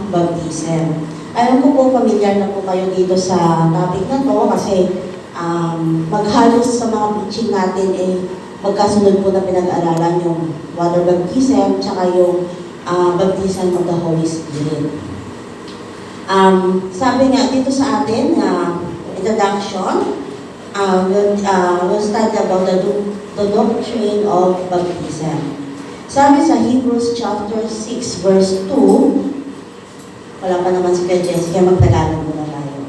baptism. Alam ko po, familiar na po kayo dito sa topic na to kasi maghalos sa mga preaching natin magkasunod po na pinag-aralan yung water baptism tsaka yung baptism of the Holy Spirit. Sabi nga dito sa atin introduction, we'll study about the doctrine of baptism. Sabi sa Hebrews chapter 6 verse 2, wala pa naman si Kuya Jessica, magtagalog muna tayo.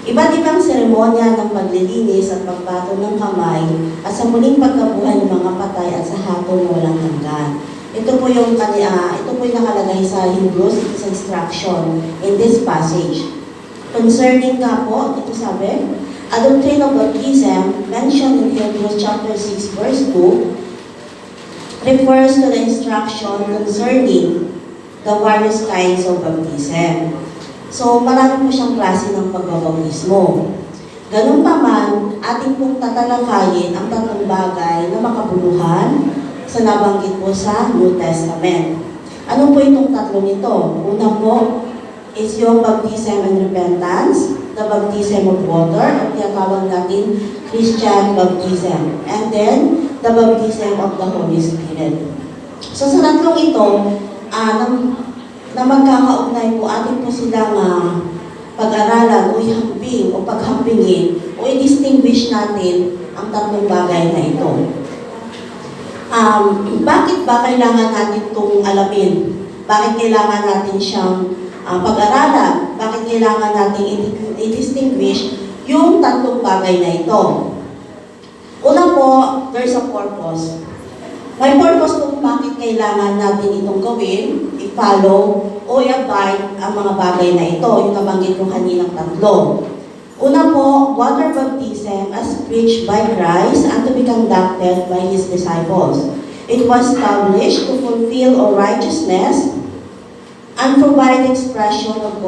Iba't ibang seremonya ng paglilinis at pagbato ng kamay at sa muling pagkabuhay ng mga patay at sa hatol na walang hanggan. Ito po yung nakalagay sa Hebrews, it is instruction in this passage. Concerning nga po, ito sabi, a doctrine of baptism mentioned in Hebrews chapter 6 verse 2 refers to the instruction concerning the various kinds of baptism. So, marami po siyang klase ng pagbabautismo. Ganun pa man, ating pong tatalakayin ang tatlong bagay na makabuluhan sa nabanggit po sa New Testament. Ano po itong tatlong ito? Una po is yung baptism and repentance, the baptism of water, o tinatawag natin Christian baptism, and then the baptism of the Holy Spirit. So, sa tatlong ito, na magkakaugnay po, atin po silang pag-aralan o ihambing o paghambingin o i-distinguish natin ang tatlong bagay na ito. Bakit ba kailangan natin itong alamin? Bakit kailangan natin siyang pag-aralan? Bakit kailangan natin i-distinguish yung tatlong bagay na ito? Una po, there's a purpose. May purpose kung bakit kailangan natin itong gawin, i-follow, o i-abide ang mga bagay na ito, yung nabanggit kong kaninang tatlo. Una po, water baptism as preached by Christ and to be conducted by His disciples. It was established to fulfill all righteousness and provide expression of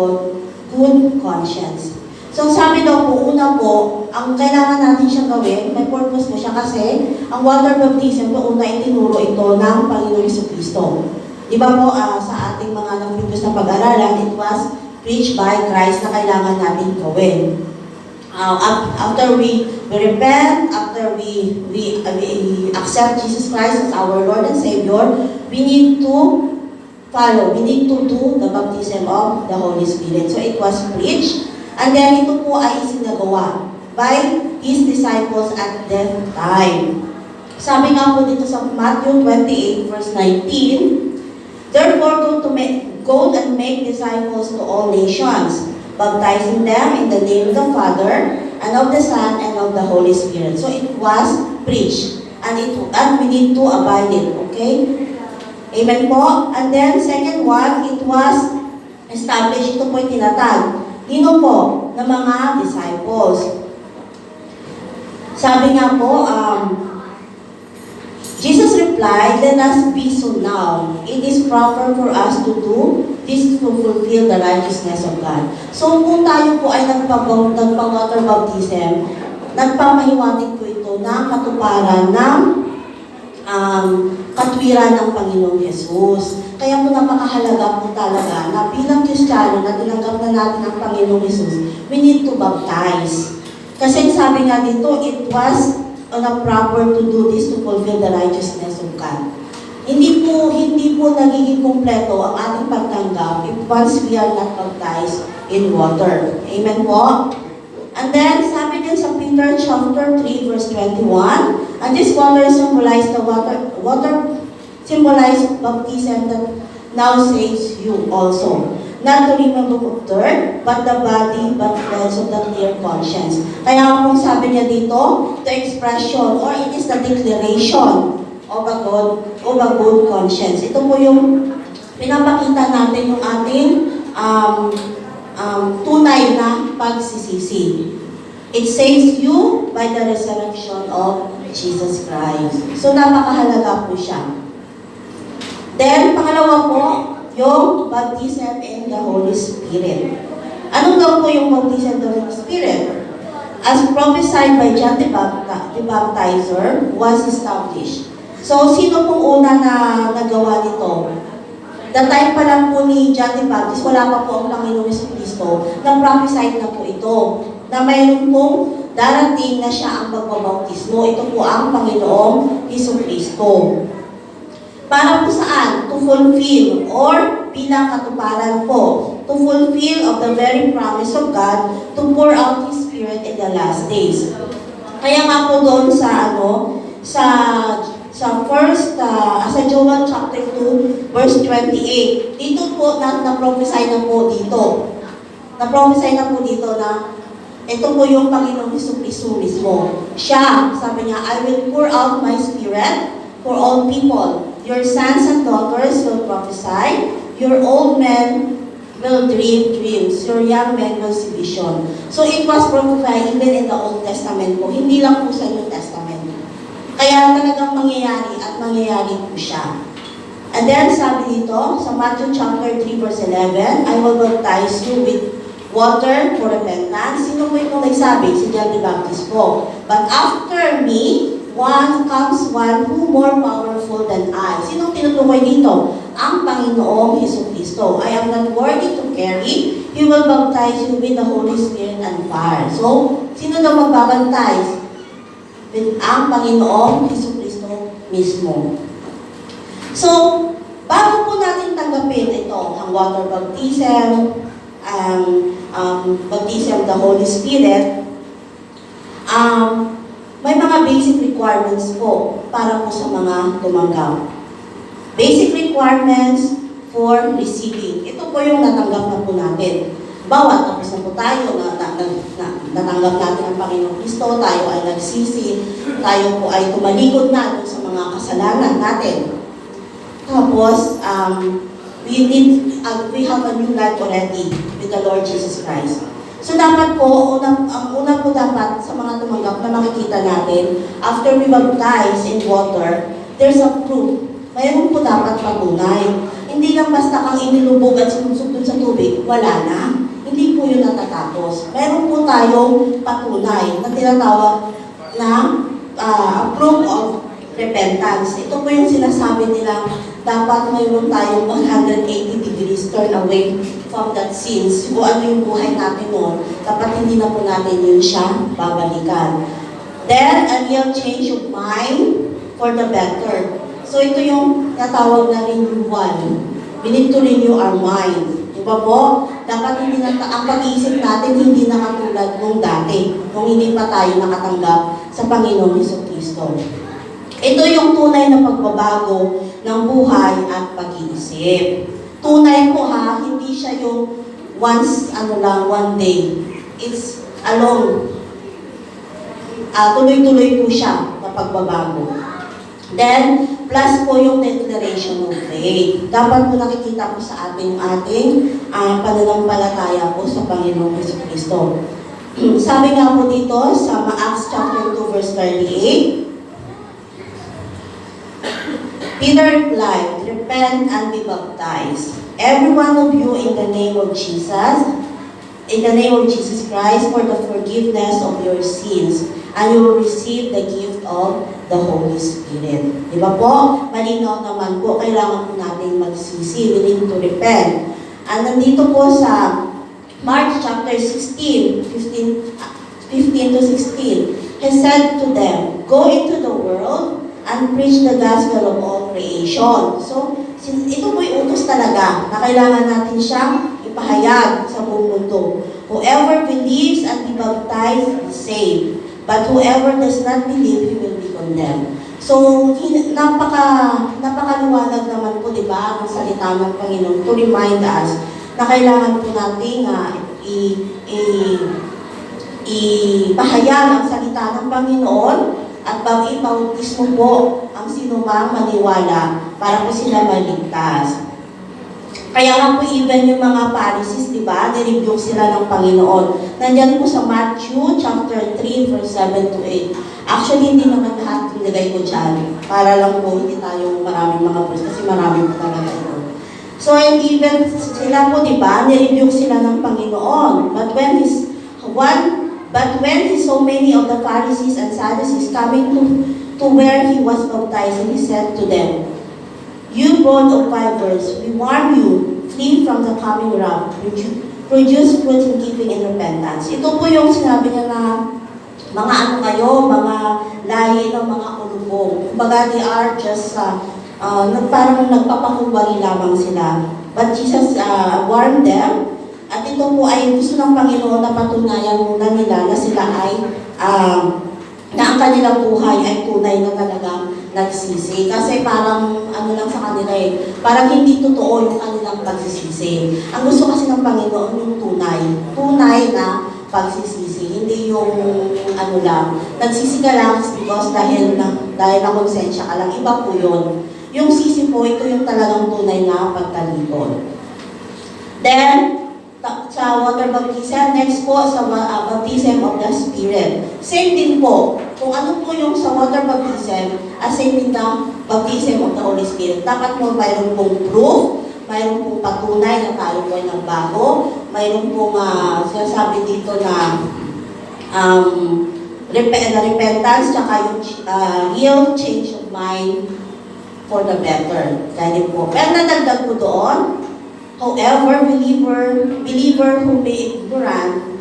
good conscience. So sabi daw po, una po, ang kailangan natin siyang gawin, may purpose po siya kasi ang water baptism po una itinuro ito ng Panginoong Jesucristo. Di ba po sa ating mga nag-previous na pag-aralan, it was preached by Christ na kailangan natin gawin. After we repent, after we accept Jesus Christ as our Lord and Savior, we need to follow, we need to do the baptism of the Holy Spirit. So it was preached. And then ito po ay isinagawa by His disciples at that time. Sabi nga po dito sa Matthew 28 verse 19, therefore go and make disciples to all nations, baptizing them in the name of the Father, and of the Son, and of the Holy Spirit. So it was preached, and we need to abide it, okay? Amen po? And then second one, it was established, ito po yung tinatag. Sino po? Na mga disciples. Sabi nga po, Jesus replied, let us be so now. It is proper for us to do this to fulfill the righteousness of God. So kung tayo po ay nagpa-water baptism, nagpamahiwatig po ito na katuparan ng katwiran ng Panginoong Yesus. Kaya po napakahalaga po talaga na bilang Kristiyano na tinanggap na natin ang Panginoong Yesus, we need to baptize. Kasi sabi nga dito, it was proper to do this to fulfill the righteousness of God. Hindi po nagiging kumpleto ang ating pagtanggap if once we are not baptized in water. Amen po? And then, sabi din sa Peter chapter 3 verse 21, and this water symbolized the water symbolized baptism that now saves you also. Not to remember of dirt, but the body, but also the clear conscience. Kaya kung sabi niya dito, the expression, or it is the declaration of a good conscience. Ito po yung pinapakita natin yung ating tunay na pagsisisi. It saves you by the resurrection of Jesus Christ. So, napakahalaga po siya. Then, pangalawa po, yung baptism in the Holy Spirit. Ano daw po yung baptism in the Holy Spirit? As prophesied by John the Baptizer, was established. So, sino pong una na nagawa nito? The time pa lang po ni John the Baptist, wala pa po ang Panginoong Jesucristo, na-prophesy na po ito, na mayroon pong darating na siya ang pagbabautismo. Ito po ang Panginoong Jesucristo. Para po saan? To fulfill or bilang katuparan po. To fulfill of the very promise of God to pour out His Spirit in the last days. Kaya nga po doon sa sa Joel chapter 2 verse 28. Dito po na-prophesy na po dito. Na-prophesy na po dito na ito po yung Panginoong Jesucristo mismo. Siya, sabi niya, I will pour out my Spirit for all people. Your sons and daughters will prophesy. Your old men will dream dreams. Your young men will see vision. So it was prophesied even in the Old Testament po. Hindi lang po sa New Testament. Kaya talagang mangyayari at mangyayari po siya. And then sabi dito, sa Matthew chapter 3 verse 11, I will baptize you with water for repentance. Sino po yung nagsabi? Si John the Baptist po. But after me, comes one who more powerful than I. Sinong tinutukoy dito? Ang Panginoong Jesucristo. I am not worthy to carry. He will baptize you with the Holy Spirit and fire. So, sino daw magbabaptize? With ang Panginoong Jesucristo mismo. So, bago po natin tanggapin ito, ang water baptism, baptism of the Holy Spirit, may mga basic requirements po para po sa mga tumanggap. Basic requirements for receiving. Ito po yung natanggap na po natin. Bawat tapos na po tayo, natanggap natin ang Panginoong Kristo, tayo ay nagsisi, tayo po ay tumalikod na sa mga kasalanan natin. Tapos, we have a new life already with the Lord Jesus Christ. So dapat po, ang una po dapat sa mga tumanggap na makikita natin, after we baptize in water, there's a proof. Mayroon po dapat patunay. Hindi lang basta kang inilubog at sinusog dun sa tubig, wala na. Hindi po yun natatapos. Meron po tayong patunay na tinatawag na proof of repentance. Ito po yung sinasabi nila, dapat mayroon tayong 180 degrees turn away from that sins. Kung ano yung buhay natin noon, dapat hindi na po natin yun siya babalikan. Then, a real change of mind for the better. So ito yung natawag na renewal. We need to renew our mind. Diba po? Dapat hindi ang pag-iisip natin hindi na katulad nung dati, nung hindi pa tayo nakatanggap sa Panginoong Jesucristo. Ito yung tunay na pagbabago ng buhay at pag-iisip. Tunay po ha, hindi siya yung one day. It's alone. Tuloy-tuloy po siya na pagbabago. Then, plus po yung declaration of faith. Dapat po nakikita po sa ating pananampalataya po sa Panginoong Jesucristo. Sabi nga po dito sa Acts chapter 2 verse 38, Peter replied, repent and be baptized, every one of you in the name of Jesus Christ for the forgiveness of your sins, and you will receive the gift of the Holy Spirit. Di ba po? Malinaw naman po, kailangan po natin magsisi. We need to repent. And nandito po sa Mark chapter 16, 15 to 16, He said to them, go into the world and preach the gospel of all creation. So, ito po yung utos talaga na kailangan natin siyang ipahayag sa buong mundo. Whoever believes and be baptized is saved. But whoever does not believe, he will be condemned. So, napakaliwanag naman po, di ba, ang salita ng Panginoon to remind us na kailangan po natin ipahayag ang salita ng Panginoon at ipautismo po ang sinumang maniwala para po sila maligtas. Kaya nga po even yung mga Pharisees, di ba, nirebuke sila ng Panginoon. Nandiyan po sa Matthew chapter 3 verse 7 to 8. Actually, hindi naman lahat nilagay ko dyan. Para lang po hindi tayo maraming mga verse kasi marami po talaga ito. So, and even sila po, di ba, nirebuke sila ng Panginoon. But when so many of the Pharisees and Sadducees coming to where he was baptized, he said to them, You brood of vipers, we warn you, flee from the coming wrath, produce fruit in keeping in repentance. Ito po yung sinabi niya na mga ano kayo, mga lahi ng mga ulubong. Kumbaga, they are just, parang nagpapakumbari lamang sila. But Jesus warned them, at ito po ay gusto ng Panginoon na patunayan muna nila na sila ay, na ang kanilang buhay ay tunay na talagang nagsisi. Kasi parang, ano lang sa kanila parang hindi totoo yung kanilang pagsisisi. Ang gusto kasi ng Panginoon yung tunay na pagsisisi. Hindi yung ano lang, nagsisi ka lang because dahil na konsensya ka lang. Iba po yun. Yung sisi po, ito yung talagang tunay na pagtalikod. Then, sa water baptism, next po sa baptism of the Spirit. Same din po. Kung ano po yung sa water baptism, same din ng baptism of the Holy Spirit. Dapat po mayroon pong proof, mayroon pong patunay na tayo po ay nagbago, mayroon pong sinasabi dito na repentance, tsaka yung real change of mind for the better. Kaya po. Pero nadagdag po doon, however, believer who may ignorant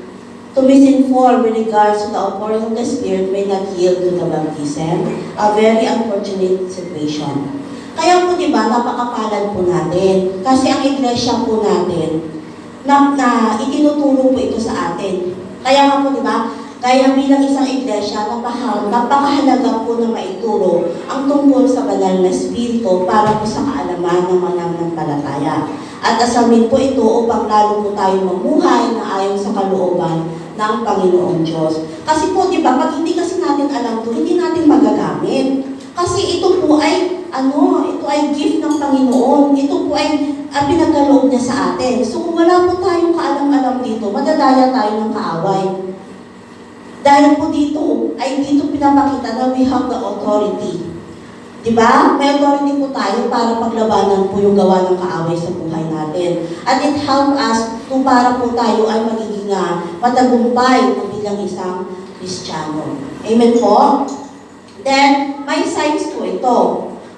to misinform with regards to the outpouring of the Spirit may not yield to the baptism, a very unfortunate situation. Kaya po diba, napakapalad po natin. Kasi ang iglesia po natin, na itinuturo po ito sa atin. Kaya nga po diba, kaya bilang isang iglesia, napakahalaga po na maituro ang tungkol sa banal na Espiritu para po sa kaalaman ng mananampalataya. At asamin po ito upang lalo po tayo mamuhay na ayon sa kalooban ng Panginoong Diyos. Kasi po, di ba, pag hindi kasi natin alam ito, hindi natin magagamit. Kasi ito po ay, ito ay gift ng Panginoon. Ito po ay pinagkaloob niya sa atin. So kung wala po tayong kaalam-alam dito, madadaya tayo ng kaaway. Dahil po dito, ay dito pinapakita na we have the authority. Diba? May authority po tayo para paglabanan po yung gawa ng kaaway sa buhay natin. At it helps us kung para po tayo ay magiging matagumpay na bilang isang Kristiyano. Amen po? Then, may signs po ito.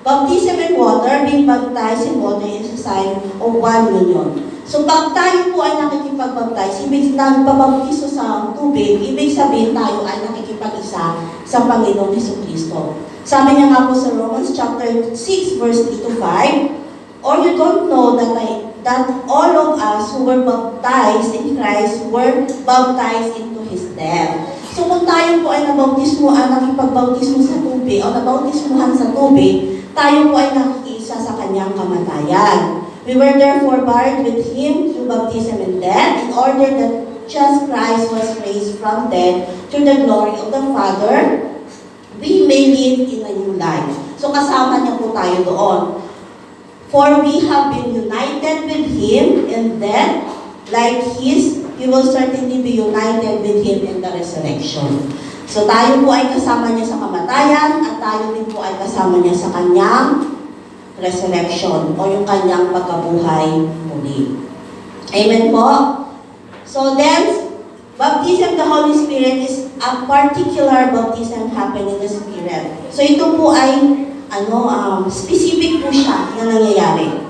Baptism in water, being baptized in water is a sign of one union. So, pag tayo po ay nakikipag-baptize, ibig nagpabaptiso sa tubig, ibig sabihin tayo ay nakikipag-isa sa Panginoong Jesucristo. Sabi niya nga po sa Romans chapter 6, verse 3 to 5, or you don't know that all of us who were baptized in Christ were baptized into His death. So kung tayo po ay nakipagbautismo sa tubig, o nabautismuhan sa tubig, tayo po ay nakikiisa sa Kanyang kamatayan. We were therefore buried with Him through baptism and death, in order that just Christ was raised from death to the glory of the Father, we may live in a new life. So kasama niya po tayo doon. For we have been united with Him in death, like He will certainly be united with Him in the resurrection. So tayo po ay kasama niya sa kamatayan, at tayo din po ay kasama niya sa Kanyang resurrection, o yung Kanyang pagkabuhay muli. Amen po? So then, baptism of the Holy Spirit is a particular baptism happening in the Spirit. So ito po ay specific po siya na nangyayari.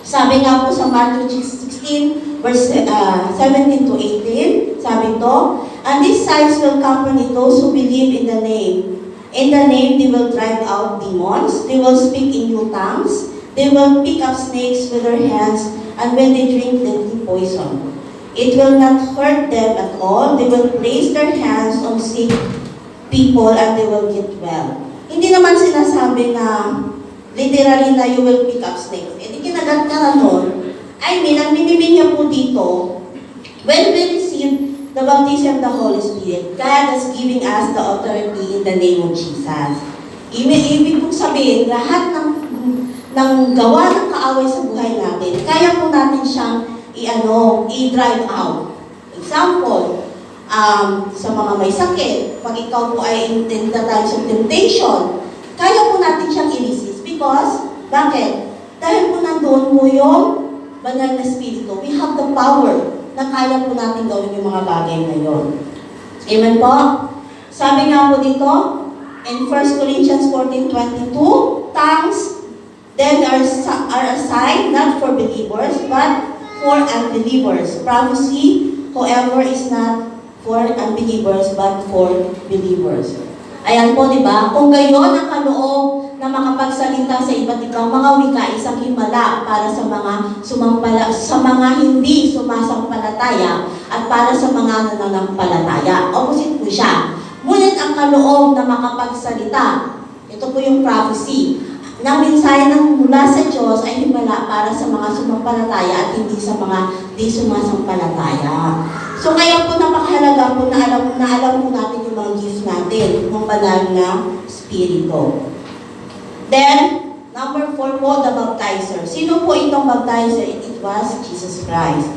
Sabi nga po sa Matthew 16, verse 17 to 18, sabi ito, and these signs will accompany those who believe in the name. In the name, they will drive out demons, they will speak in new tongues, they will pick up snakes with their hands, and when they drink deadly poison, it will not hurt them at all. They will place their hands on sick people and they will get well. Hindi naman sinasabi na literally na you will pick up snakes. Hindi kinagat ka na nun. I mean, ang minibin niya po dito, when we receive the baptism of the Holy Spirit, God is giving us the authority in the name of Jesus. Ibig kong sabihin, lahat ng gawa ng kaaway sa buhay natin, kaya po natin siyang i-drive out. Example, sa mga may sakit, pag ikaw po ay in the times of temptation, kaya po natin siyang i-resist. Because, bakit? Dahil po nandoon po yung banal na Espiritu. We have the power na kaya po natin gawin yung mga bagay na yun. Amen po? Sabi nga po dito, in 1 Corinthians 14:22, tongues then are assigned not for believers, but for unbelievers. Prophecy, however, is not for unbelievers, but for believers. Ayan po, di ba? Kung gayon ang kaloob na makapagsalita sa iba't ibang mga wika, isang himala para sa mga hindi sumasampalataya at para sa mga nananampalataya. Opposite po siya. Ngunit ang kaloob na makapagsalita, ito po yung prophecy, na mensahe ng mula sa Diyos ay himala para sa mga sumampalataya at hindi sa mga di sumasampalataya. So kaya po napakahalaga po na alam po natin yung mga gifts natin ng banal na spirito. Then, number 4 po, the baptizer. Sino po itong baptizer? It was Jesus Christ.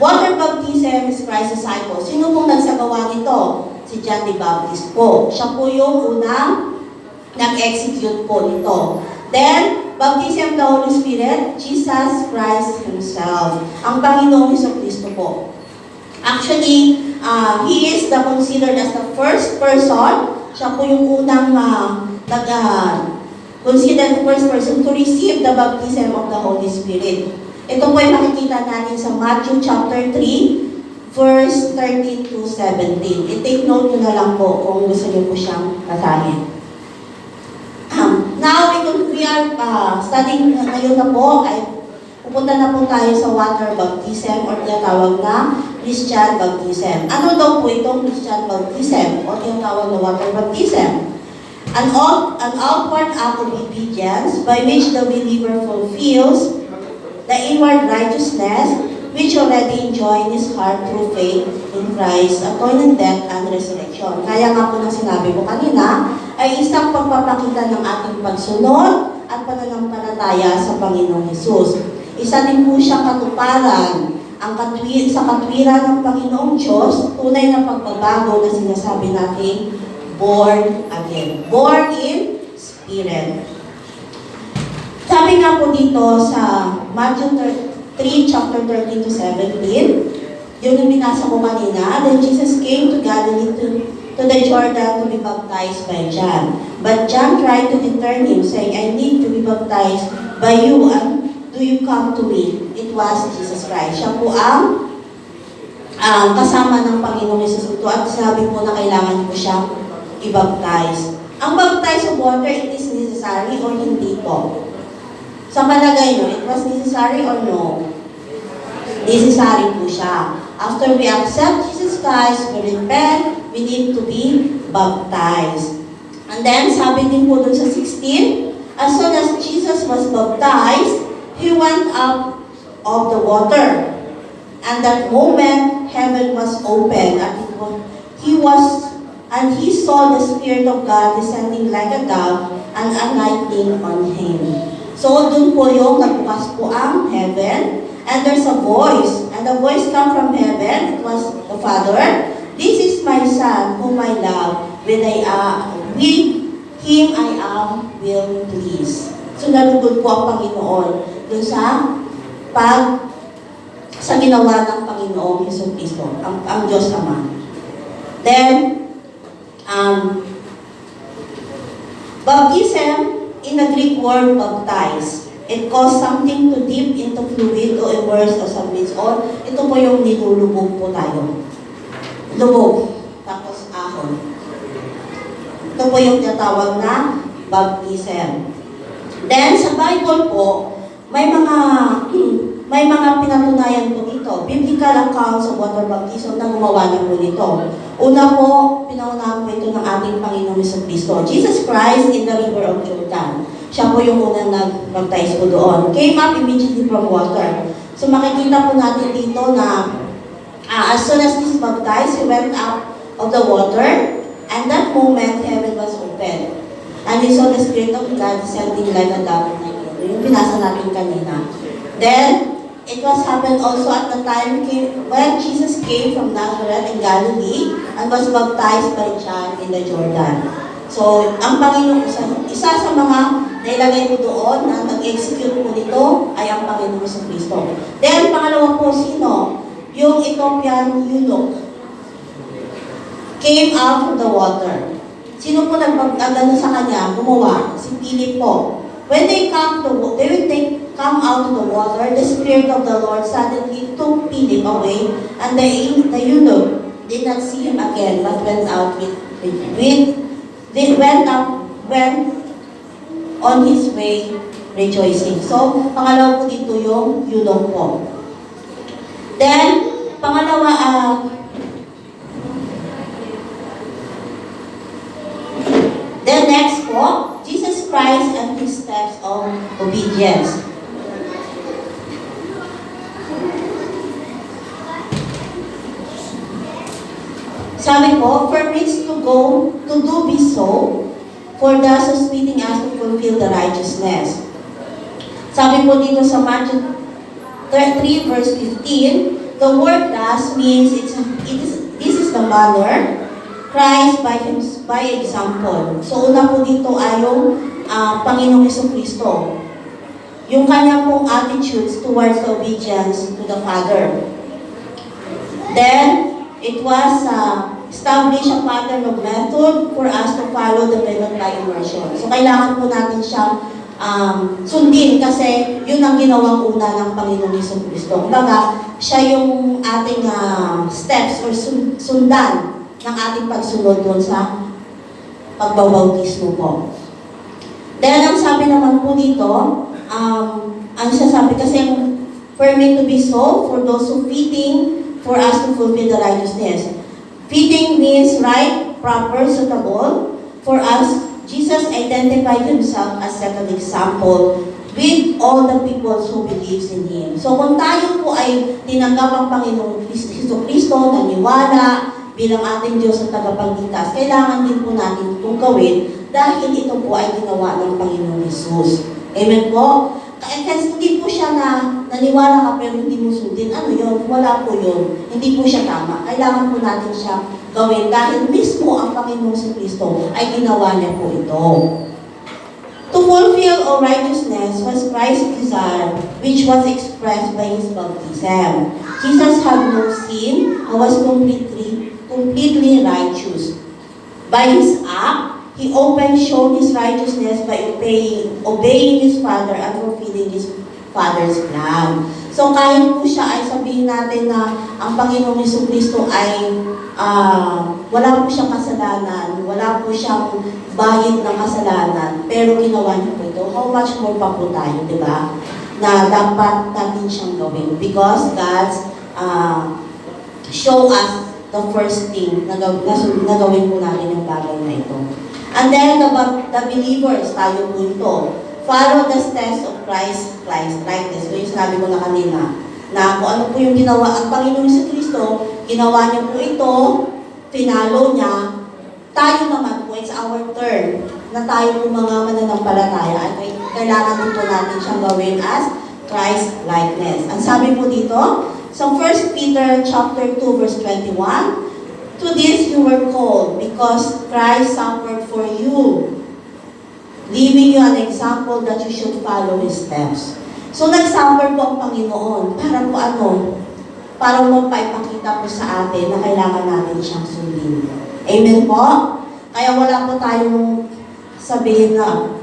Water baptism is Christ's disciple. Sino pong nagsagawa nito? Si John the Baptist po. Siya po yung unang nag-execute po nito. Then, baptism of the Holy Spirit, Jesus Christ Himself. Ang Panginoong Jesucristo po. Actually, He is considered as the first person. Siya po yung unang considered the first person to receive the baptism of the Holy Spirit. Ito po ay makikita natin sa Matthew chapter 3, verse 13 to 17. I-take note nyo na lang po kung gusto nyo po siyang basahin. Now, we are studying ngayon na po, ay pupunta na po tayo sa water baptism or tinatawag na Christian baptism. Ano daw po itong Christian baptism o tinatawag na water baptism? An outward act of obedience by which the believer fulfills the inward righteousness which already enjoy in his heart through faith in Christ's atoning death and resurrection. Kaya nga po nang sinabi ko kanina, ay isang pagpapakita ng ating pagsunod at pananampalataya sa Panginoong Hesus. Isa din po siyang katuparan sa katwiran ng Panginoong Diyos, tunay na pagbabago na sinasabi natin, born again. Born in Spirit. Sabi nga po dito sa Matthew 3, chapter 13 to 17, yung binasa ko kanina, then Jesus came to Galilee to the Jordan to be baptized by John. But John tried to deter him, saying, I need to be baptized by you, and do you come to me? It was Jesus Christ. Siya po ang kasama ng Panginoong Hesus ito at sabi po na kailangan po siya i-baptize. Ang baptize of water, it is necessary or hindi po? Sa palagay nyo, it was necessary or no? Necessary po siya. After we accept Jesus Christ, we repent, we need to be baptized. And then, sabi din po dun sa 16, as soon as Jesus was baptized, He went up of the water. And that moment, heaven was open, and he saw the Spirit of God descending like a dove and alighting on him. So, dun po yung nagbukas po ang heaven, and there's a voice, and the voice come from heaven. It was the Father. This is my Son, whom I love, with him I am well pleased. So, nalugod po ang Panginoon dun sa ginawa ng Panginoong Jesucristo, ang Diyos Ama. Then, baptism, in the Greek word baptize, it caused something to dip into fluid or immerse or submerge, or ito po yung nilulubog po tayo. Lubog, tapos ahon. Ito po yung tinatawag na baptism. Then, sa Bible po, may mga pinatunayan po dito. Biblical accounts of water baptism na gumawa na po dito. Una po, pinaunahan po ito ng ating Panginoong Jesucristo. Jesus Christ in the river of Jordan. Siya po yung unang nag-baptize po doon. Came up immediately from water. So makikita po natin dito na as soon as he's baptized, he went up of the water, and that moment, heaven was open. And he saw the Spirit of God descending like a dove. Yung pinasa natin kanina. Then, it was happened also at the time when Jesus came from Nazareth in Galilee and was baptized by John in the Jordan. So, ang Panginoon, isa sa mga nailagay po doon na nag-execute po nito ay ang Panginoon sa Kristo. Then, pangalawa po, sino? Yung Ethiopian eunuch came out from the water. Sino po nagpagdano sa kanya? Gumawa. Si Philip po. When they come out of the water, the Spirit of the Lord suddenly took Philip away, and the eunuch did not see him again, but went went on his way rejoicing. So, pangalawa po dito yung eunuch po. Then, pangalawa, then next po, Jesus Christ and His steps of obedience. Sabi po, permits to do be so, for thus speeding us to fulfill the righteousness. Sabi po dito sa Matthew 3 verse 15, the word thus means this is the manner Christ by example. So una po dito ay yung Panginoong Jesucristo. Yung kanya pong attitudes towards the obedience to the Father. Then, it was established a pattern of method for us to follow the method by immersion. So kailangan po natin siyang sundin kasi yun ang ginawang una ng Panginoong Jesucristo. Kumbaga, siya yung ating steps or sundan ng ating pagsunod doon sa pagbabautismo po. Then, ang sabi naman po dito, ang sasabi kasi permit to be so for those who fitting for us to fulfill the righteousness. Fitting means right, proper, suitable. For us, Jesus identified Himself as set an example with all the people who believes in Him. So kung tayo po ay tinanggap ang Panginoong Kristo, naniwala bilang ating Diyos at tagapagligtas, kailangan din po natin itong gawin dahil ito po ay ginawa ng Panginoong Jesus. Amen po? Kasi hindi po siya naniwala ka pero hindi mo sundin. Ano yun? Wala po yun. Hindi po siya tama. Kailangan po natin siya gawin dahil mismo ang Panginoong si Kristo ay ginawa niya po ito. To fulfill all righteousness was Christ's desire, which was expressed by His baptism. Jesus had no sin and was completely righteous. By His act, He openly showed His righteousness by obeying His Father and fulfilling His Father's plan. So kahit po siya ay sabihin natin na ang Panginoong Jesucristo ay wala po siyang kasalanan, wala po siyang bayad ng kasalanan, pero ginawa niya po ito, how much more pa po tayo, di ba? Na dapat natin siyang gawin because God's show us the first thing na gawin po natin yung bagay na ito. And then, the believers, tayo po ito, follow the steps of Christ likeness. So, yung sinabi ko na kanina, na kung ano po yung ginawa, ang Panginoong si Kristo, ginawa niya po ito, pinalo niya, tayo naman po, it's our turn, na tayo po mga mananampalataya, at kailangan din po natin siyang gawin as Christ likeness. Ang sabi po dito, so 1 Peter chapter 2, verse 21, to this you were called, because Christ suffered for you, leaving you an example that you should follow His steps. So, nag-suffer po ang Panginoon para po ano? Para magpaipakita po sa atin na kailangan natin siyang sundin. Amen po? Kaya wala po tayong sabihin na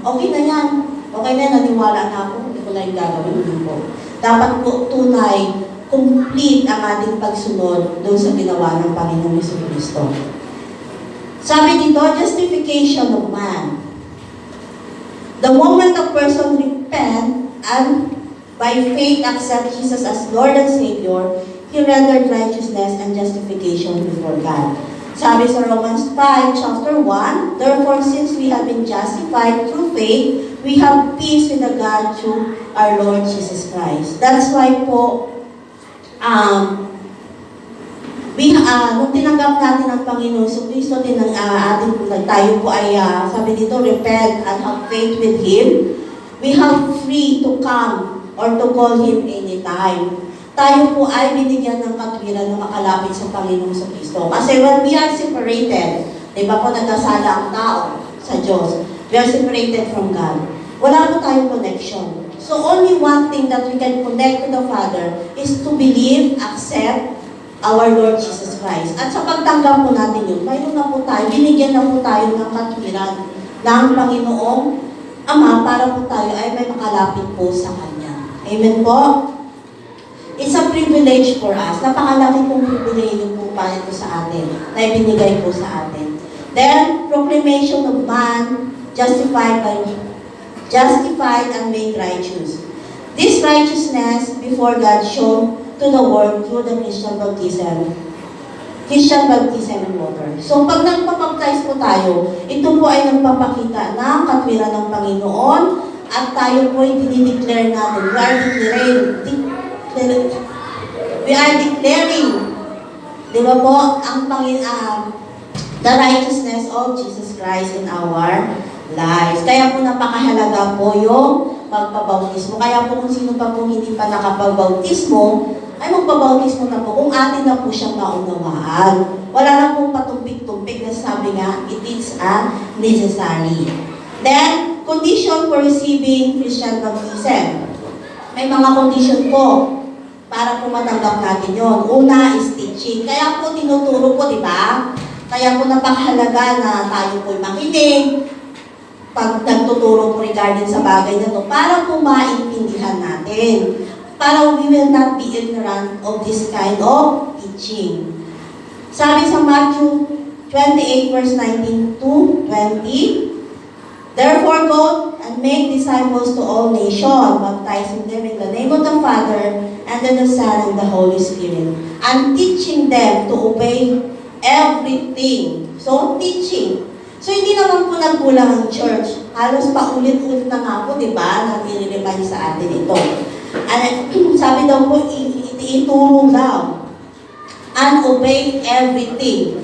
okay na yan. Okay na yan, naniwala na ako, hindi ko na yung gagawin. Hindi po. Dapat po tunay, complete ang ating pagsunod doon sa ginawa ng Panginoong Jesucristo. Sabi dito, justification of man. The moment a person repent and by faith accept Jesus as Lord and Savior, he rendered righteousness and justification before God. Sabi sa Romans 5, chapter 1, therefore, since we have been justified through faith, we have peace with the God through our Lord Jesus Christ. That's why po, nung tinanggap natin ang Panginoon so Kristo, tayo po ay, sabi dito, repent and have faith with Him, we have free to come or to call Him anytime. Tayo po ay binigyan ng katwiran na makalapit sa Panginoon so Kristo. Kasi when we are separated, di ba po nagkasala ang tao sa Diyos, we are separated from God. Wala po tayong connection. So only one thing that we can connect to the Father is to believe, accept our Lord Jesus Christ. At sa pagtanggap po natin yun, mayroon na po tayo, binigyan na po tayo ng katwiran ng Panginoong Ama para po tayo ay may makalapit po sa Kanya. Amen po? It's a privilege for us. Napakalaki pong privilege po pa ito sa atin, na ibinigay po sa atin. Then, proclamation of man justified and made righteous. This righteousness before God shown to the world through the Christian baptism in water. So, pag nagpapaptize po tayo, ito po ay nagpapakita ng katwiran ng Panginoon at tayo po ay dinideclare natin. We are declaring, di ba po, the righteousness of Jesus Christ in our lives. Kaya po napakahalaga po yung magpabautismo. Kaya po kung sino pa po hindi pa nakapabautismo, ay magpabautismo na po kung atin na po siyang maunawaan. Wala na pong patumpik-tumpik na sabi nga, it is necessary. Then, condition for receiving Christian baptism. May mga condition po para po matanggap natin yon. Una is teaching. Kaya po tinuturo po, di ba? Kaya po napakahalaga na tayo po'y makinig pag nagtuturo po regarding sa bagay na to para po maintindihan natin. Para we will not be ignorant of this kind of teaching. Sabi sa Matthew 28 verse 19 to 20, therefore go and make disciples to all nations, baptizing them in the name of the Father, and of the Son, and the Holy Spirit, and teaching them to obey everything. So, teaching. So, hindi naman po nagkulang ang church. Halos paulit-ulit na nga po, di ba, na nire-remind sa atin ito. And sabi daw po, ituro daw. And obey everything.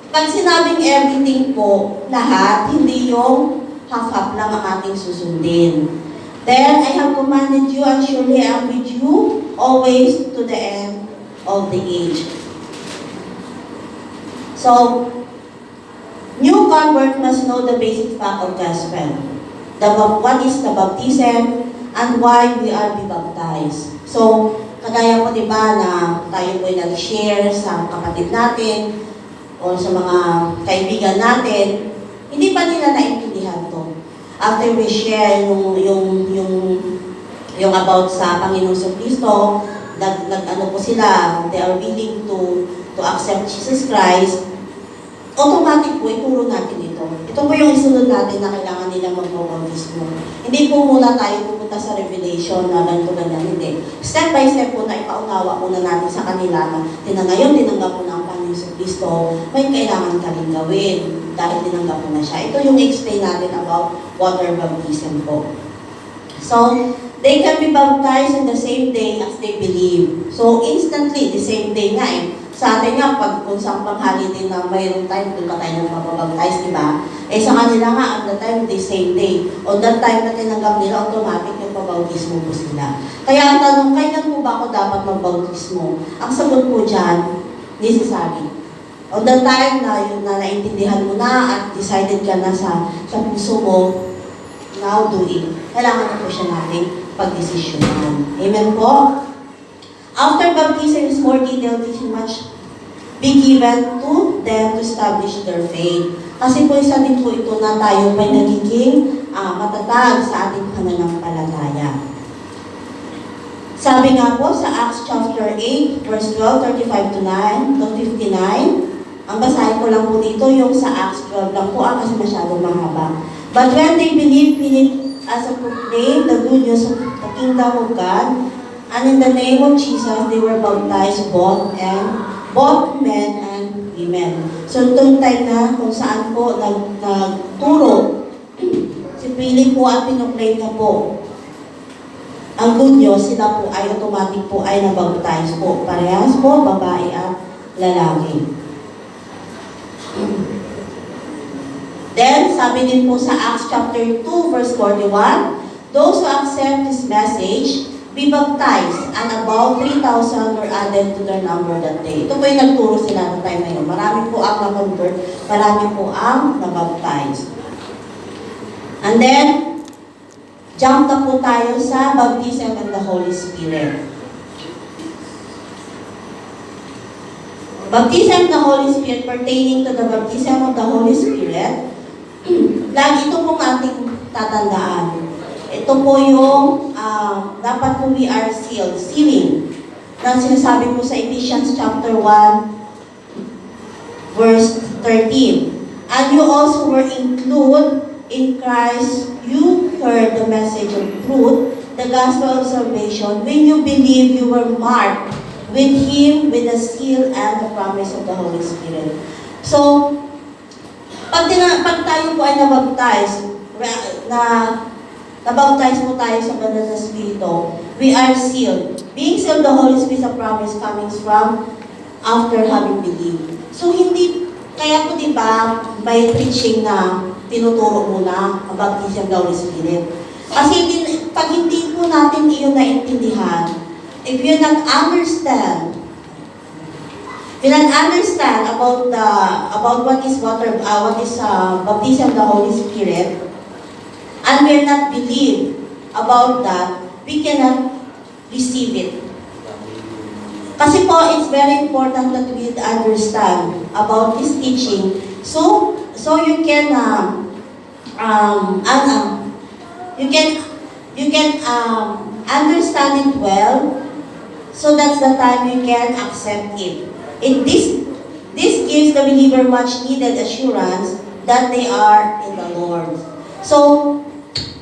Pag sinabing everything po, lahat, hindi yung half-half lang ang ating susundin. Then, I have commanded you, and surely I am with you, always to the end of the age. So, new convert must know the basic fact of gospel. What is the baptism, and why we are baptized. So, kagaya po diba na tayo po nag-share sa kapatid natin o sa mga kaibigan natin, hindi pa nila naintindihan to. After we share yung about sa Panginoong Kristo, nag-ano po sila, they are willing to accept Jesus Christ, automatic po, ituro natin ito. Ito po yung isunod natin na kailangan nila mag-bautismo. Hindi po muna tayo pupunta sa revelation na ganito ganyan, hindi. Step by step po na ipaunawa muna natin sa kanila na ngayon tinanggap po na ang Panginoon Kristo, may kailangan ka rin gawin dahil tinanggap po na siya. Ito yung explain natin about water baptism po. So, they can be baptized in the same day as they believe. So, instantly, the same day nga eh. Sa atin nga, pag kung saan panghali din na mayroong time, doon pa tayo mapapabaptize, di ba? Eh sa kanila nga, at the time, the same day. On that time na tinanggap nila, automatic yung pabautismo po sila. Kaya ang tanong, kailan po ba ako dapat magbautismo? Ang sagot po dyan, necessary. On the time na yung naintindihan mo na at decided ka na sa puso mo, now do it. Kailangan na po siya natin pag-desisyonan. Amen po? After baptism is more detailed teaching much be given to them to establish their faith. Kasi po isa din po ito na tayo may nagiging matatag sa ating pananampalataya. Sabi nga po sa Acts chapter 8, verse 12, 35 to 59, ang basahin ko lang po dito yung sa Acts 12 lang po kasi masyadong mahaba. But when they believed Philip as a proclaim the good news of the kingdom of God, and in the name of Jesus, they were baptized both men and women. So, itong time na kung saan po nagturo si Philip po at pinoclaim na po ang good news, sila po ay automatic po ay nabaptize po. Parehas po, babae at lalaki. Then, sabi din po sa Acts chapter 2, verse 41, those who accept this message be baptized, and about 3,000 were added to their number that day. Ito po yung nagturo sila ng time na yun. Marami po ang na-convert, marami po ang nabaptize. And then, jump na po tayo sa baptism of the Holy Spirit. Baptism of the Holy Spirit pertaining to the baptism of the Holy Spirit, lagi ito pong ating tatandaan. Ito po yung dapat po we are sealed, sealing, na sinasabi po sa Ephesians chapter 1, verse 13. And you also were included in Christ. You heard the message of truth, the gospel of salvation. When you believe, you were marked with Him, with the seal and the promise of the Holy Spirit. So, pag tayo po ay nabaptize po tayo sa banal na Espiritu, we are sealed. Being sealed, the Holy Spirit, a promise coming from after having believed. So, kaya po diba, by preaching na tinuturo muna ang baptism of the Holy Spirit. Kasi pag hindi po natin iyon naintindihan, if you not understand about what is baptism of the Holy Spirit, and we not believe about that, we cannot receive it. Kasi po, it's very important that we understand about this teaching, so you can understand it well, so that's the time you can accept it. This gives the believer much needed assurance that they are in the Lord. So,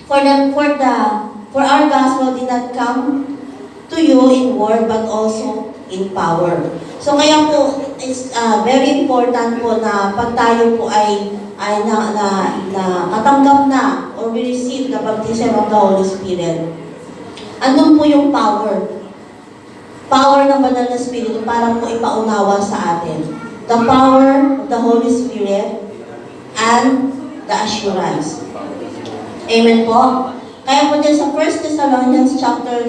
for our gospel did not come to you in word but also in power. So kaya po, it's very important po na pag tayo po ay katanggap na or we receive the baptism of the Holy Spirit, andun po yung power. Power ng banal na Espiritu para po ipaunawa sa atin. The power of the Holy Spirit and the assurance. Amen po? Kaya po din sa 1 Thessalonians chapter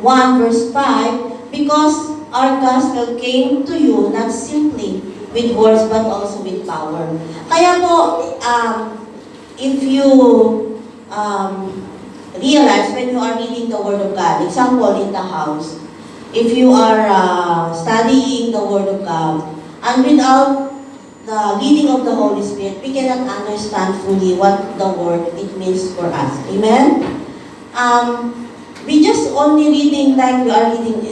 1 verse 5, because our gospel came to you not simply with words but also with power. Kaya po, if you realize when you are reading the Word of God, example in the house, if you are studying the Word of God, and without the leading of the Holy Spirit, we cannot understand fully what the Word it means for us. Amen? We just only reading like we are reading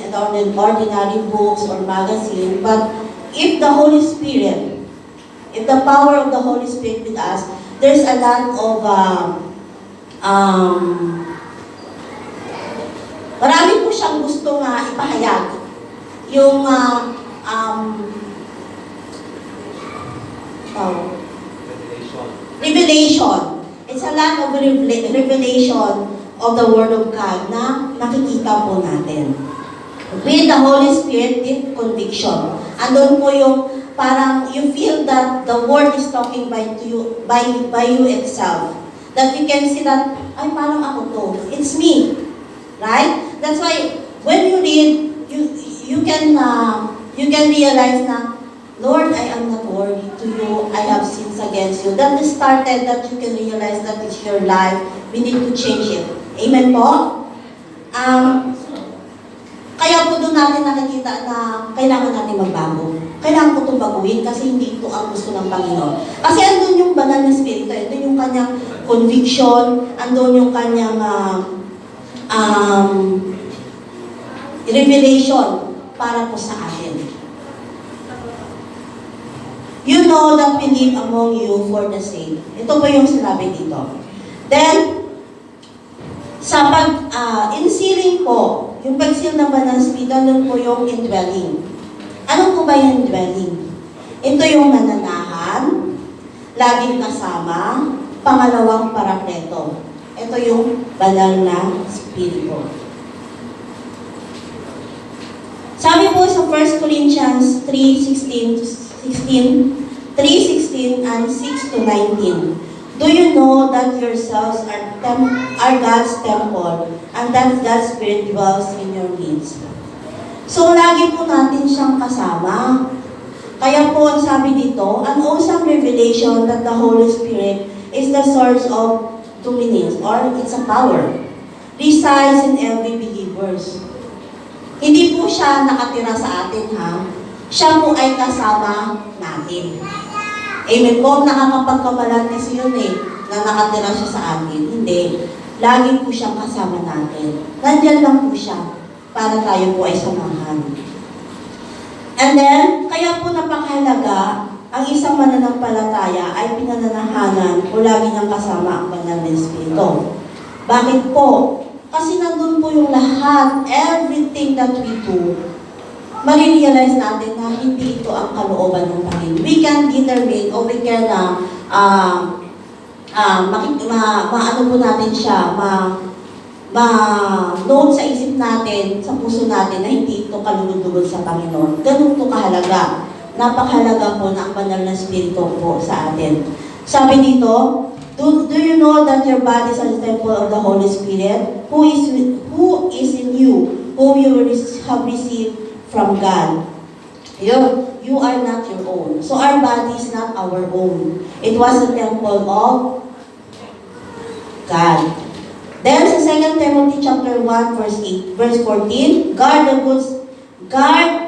ordinary books or magazine, but if the Holy Spirit, if the power of the Holy Spirit with us, there's a lot of marami po siyang gusto ipahayag. Yung revelation. It's a lot of revelation of the Word of God na nakikita po natin. With the Holy Spirit, deep conviction. Andun po yung parang you feel that the Word is talking by you itself. That you can see that, ay parang ako to. It's me. Right? That's why when you read, you can realize na, Lord, I am not worthy to you. I have sins against you. That is started that you can realize that it's your life. We need to change it. Amen po? Kaya po doon natin nakikita na kailangan natin magbago. Kailangan ko itong baguhin kasi hindi ito ang gusto ng Panginoon. Kasi andun yung banal na Espiritu. Andun yung kanyang conviction. Andun yung kanyang revelation para po sa atin. You know that we live among you for the sake. Ito po yung sinabi dito. Then, sa in-sealing po, yung pag-seal ng banal na Espiritu, nun po yung indwelling. Ano po ba yung indwelling? Ito yung nananahan, laging kasama, pangalawang parakleto. Ito yung banal na Espiritu. Sabi po sa 1 Corinthians 3:16 and 6 to 19. Do you know that yourselves are God's temple and that God's Spirit dwells in your midst? So, lagi po natin siyang kasama. Kaya po, ang sabi dito, an awesome revelation that the Holy Spirit is the source of dominance, or it's a power, resides in every believers. Hindi po siya nakatira sa atin, ha? Siya po ay kasama natin. Amen po, nakakapagkamalan kasi yun eh. na nakatira siya sa atin. Hindi. Lagi po siyang kasama natin. Nandyan lang po siya para tayo po ay samahan. And then, kaya po napakahalaga, ang isang mananampalataya ay pinananahanan o lagi niyang kasama ang banal na Espiritu. Bakit po? Kasi nandun po yung lahat, everything that we do, marirealize natin na hindi ito ang kalooban ng Panginoon. We can determine o we can maano po natin siya, ma-note sa isip natin, sa puso natin na hindi ito kalulugod sa Panginoon. Ganun po kahalaga. Napakahalaga po na ang banal na Espiritu po sa atin. Sabi dito, do you know that your body is a temple of the Holy Spirit, who is in you, whom you have received from God? You are not your own. So our body is not our own. It was a temple of God. Then sa 2 Timothy chapter 1 verse 14, guard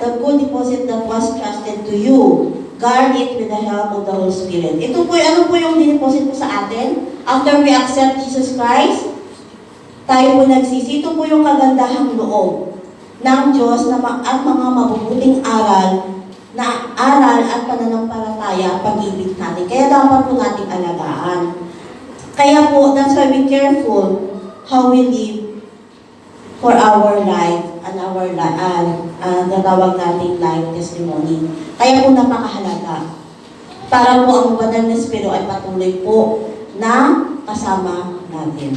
the good deposit that was trusted to you. Guard it with the help of the Holy Spirit. Ito po, ano po yung dineposit po sa atin? After we accept Jesus Christ, tayo po nagsisi. Ito po yung kagandahang loob ng Diyos na at mga mabubuting aral at pananampalataya at pag-ibig natin. Kaya dapat po nating alagaan. Kaya po, that's why be careful how we live for our life and our natawag nating life testimony. Kaya po napakahalaga. Para po ang banal na Espiritu ay patuloy po na kasama natin.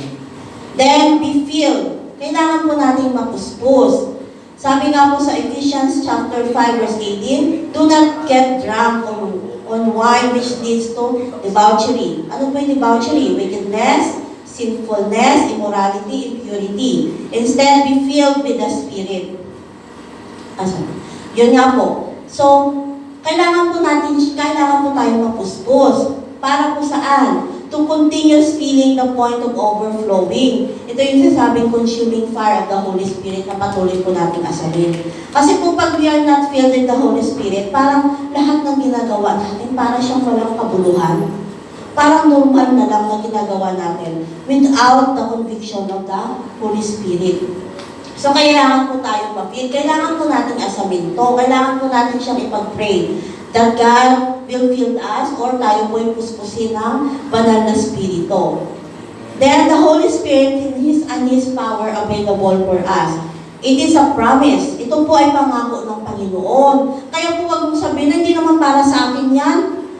Then, be filled. Kailangan po nating mapuspos. Sabi nga po sa Ephesians chapter 5 verse 18, do not get drunk on wine which leads to debauchery. Ano po yung debauchery? Wickedness, sinfulness, immorality, impurity. Instead, be filled with the Spirit. Yun nga po. So, kailangan po tayong mapuspos. Para po saan? To continuous feeling the point of overflowing. Ito yung sasabing consuming fire of the Holy Spirit na patuloy po natin asalin. Kasi po pag we are not filled with the Holy Spirit, parang lahat ng ginagawa natin, para siyang walang kabuluhan. Parang normal na lang na ginagawa natin without the conviction of the Holy Spirit. So, kailangan po tayong ma-feel. Kailangan po natin asamin to. Kailangan po natin siyang ipag-pray that God will fill us or tayo po yung puspusin ng banal na Espiritu. Then, the Holy Spirit and His power available for us. It is a promise. Ito po ay pangako ng Panginoon. Kaya po wag mong sabihin, hindi naman para sa akin yan.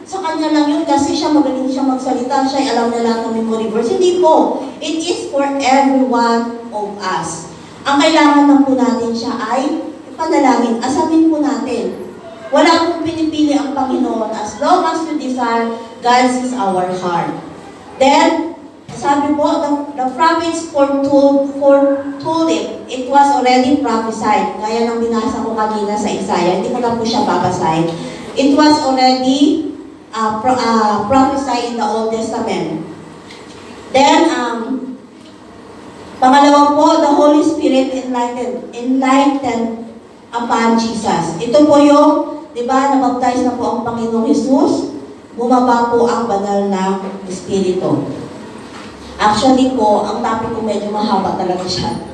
Sa Kanya lang yun kasi siya magaling siya magsalita, siya ay alam na lahat ng memory verse. Hindi po. It is for every one of us. Ang kailangan lang po natin siya ay ipanalangin. Asamin po natin. Wala pong pinipili ang Panginoon. As long as you desire, God sees our heart. Then, sabi po, the prophets foretold it. It was already prophesied. Gaya ng binasa ko kanina sa Isaiah. Hindi ko na po siya babasahin. It was already prophesied in the Old Testament. Then, pangalawa po, the Holy Spirit enlightened upon Jesus. Ito po yung, di ba, nabaptize na po ang Panginoong Jesus, bumaba po ang banal na Espiritu. Actually po, ang topic ko medyo mahaba talaga siya.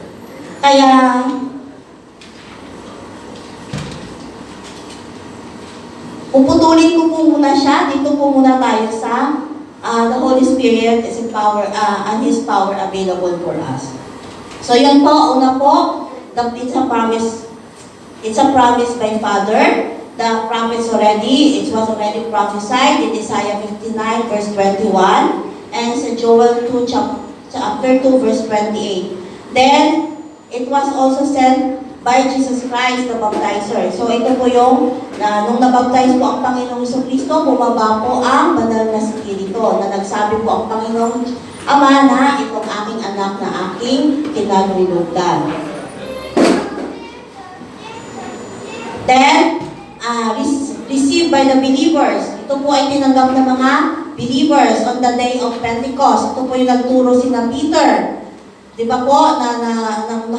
Kaya, puputulin ko po muna siya. Dito po muna tayo sa the Holy Spirit is in power, and His power available for us. So yun po, una po, it's a promise. It's a promise by Father. The promise already, it was already prophesied in Isaiah 59 verse 21 and sa Joel 2 chapter 2 verse 28. Then, it was also sent by Jesus Christ, the baptizer. So ito po yung, nung nabaptize po ang Panginoong Kristo, bumaba po ang banal na Espiritu na nagsabi po ang Panginoong Ama na itong aking anak na aking kinalulugdan. Then, received by the believers. Ito po ay tinanggap ng mga believers on the day of Pentecost. Ito po yung nagturo sina Peter. Di ba po,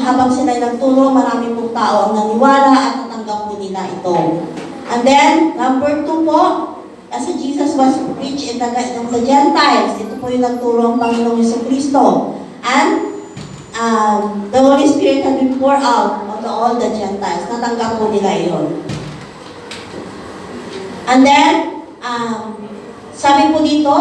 habang sila nagturo, marami pong tao ang naniwala at natanggap po nila ito. And then, number 2 po, as Jesus Jesus was preached in the Gentiles. Ito po yung nagturo ang Panginoong Jesucristo. And the Holy Spirit had been poured out on all the Gentiles. Natanggap po nila yun. And then, sabi po dito,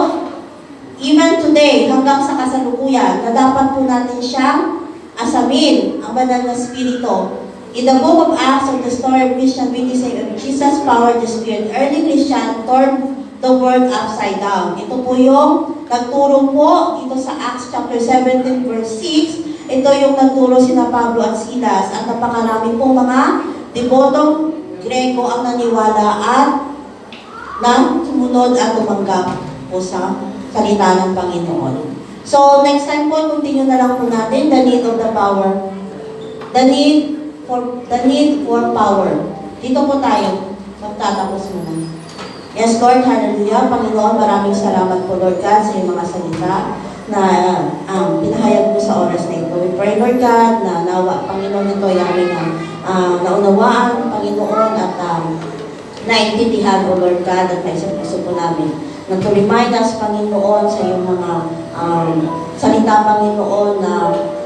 even today, hanggang sa kasalukuyan, na dapat po natin siyang asamin ang banal na Espiritu. In the book of Acts of the story of Christian witnessing of Jesus powered the Spirit, early Christian turned the world upside down. Ito po yung nagturo po dito sa Acts chapter 17 verse 6. Ito yung nagturo sina Pablo at Silas at napakarami pong mga debotong Grego ang naniwala at nang sumunod at tumanggap po sa salita ng Panginoon. So, next time po, continue na lang po natin the need of the power. The need for power. Dito po tayo. Magtatapos muna. Yes, Lord, hallelujah. Panginoon, maraming salamat po, Lord God, sa iyong mga salita na pinahayag mo sa oras na ito. We pray, Lord God, na nawa, Panginoon, ito ay aming naunawaan, Panginoon, at naintindihan, O Lord God, at naisang puso po namin. Na to remind us, Panginoon, sa iyong mga salita, Panginoon, na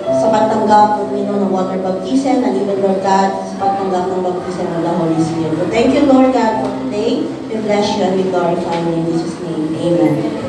sa pagtanggap, Panginoon, ng water baptism, and even, Lord God, sa pagtanggap ng baptism ng the Holy Spirit. So, thank you, Lord God, for today. We bless you and we glorify you in Jesus' name. Amen.